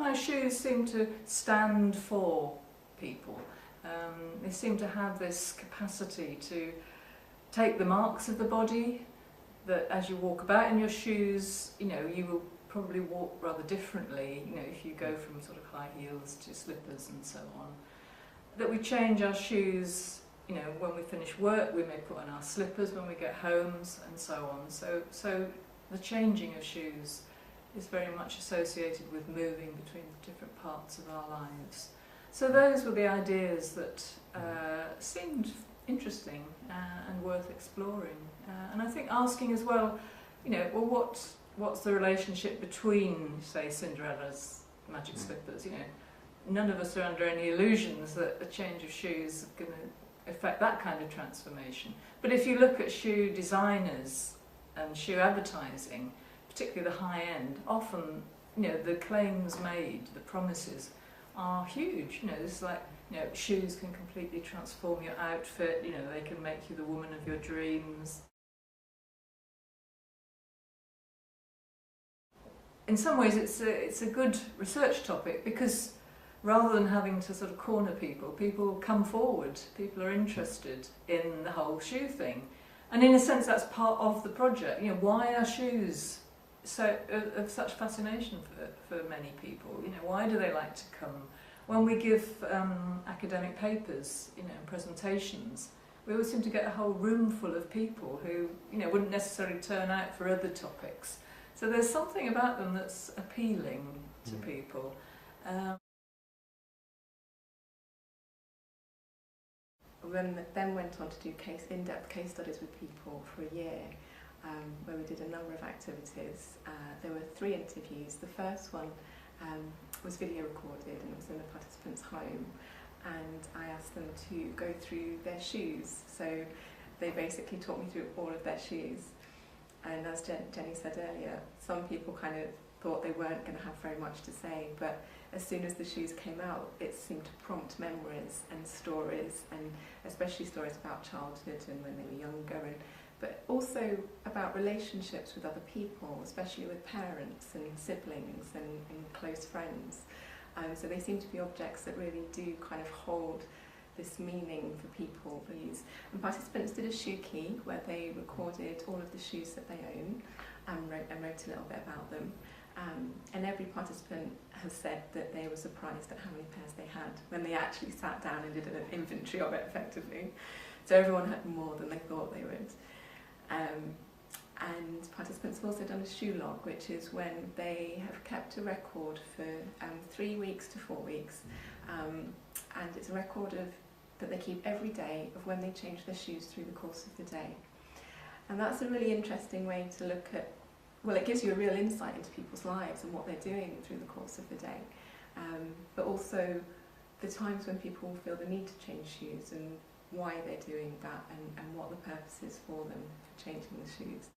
My shoes seem to stand for people. They seem to have this capacity to take the marks of the body, that as you walk about in your shoes, you will probably walk rather differently, if you go from sort of high heels to slippers and so on. That we change our shoes, when we finish work, we may put on our slippers when we get home and so on. So the changing of shoes is very much associated with moving between different parts of our lives. So those were the ideas that seemed interesting and worth exploring. And I think asking as well, what's the relationship between, say, Cinderella's magic slippers? None of us are under any illusions that a change of shoes is going to affect that kind of transformation. But if you look at shoe designers and shoe advertising, particularly the high end, often the claims made, the promises are huge. It's like shoes can completely transform your outfit. They can make you the woman of your dreams. In some ways, it's a good research topic because rather than having to sort of corner people come forward. People are interested in the whole shoe thing, and in a sense, that's part of the project. Why are shoes of such fascination for many people? Why do they like to come? When we give academic papers, presentations, we always seem to get a whole room full of people who, wouldn't necessarily turn out for other topics. So there's something about them that's appealing to people. Then went on to do in-depth case studies with people for a year, where we did a number of activities. There were 3 interviews. The first one was video recorded and it was in the participants' home, and I asked them to go through their shoes. So they basically talked me through all of their shoes. And as Jenny said earlier, some people kind of thought they weren't going to have very much to say, but as soon as the shoes came out, it seemed to prompt memories and stories, and especially stories about childhood and when they were younger, but also about relationships with other people, especially with parents and siblings and close friends. So they seem to be objects that really do kind of hold this meaning for people to use. And participants did a shoe key where they recorded all of the shoes that they own and wrote a little bit about them. And every participant has said that they were surprised at how many pairs they had when they actually sat down and did an inventory of it effectively. So everyone had more than they thought they would. And participants have also done a shoe log, which is when they have kept a record for 3 weeks to 4 weeks. And it's a record that they keep every day of when they change their shoes through the course of the day. And that's a really interesting way to look at, well, it gives you a real insight into people's lives and what they're doing through the course of the day. But also the times when people feel the need to change shoes and why they're doing that and what the purpose is for them for changing the shoes.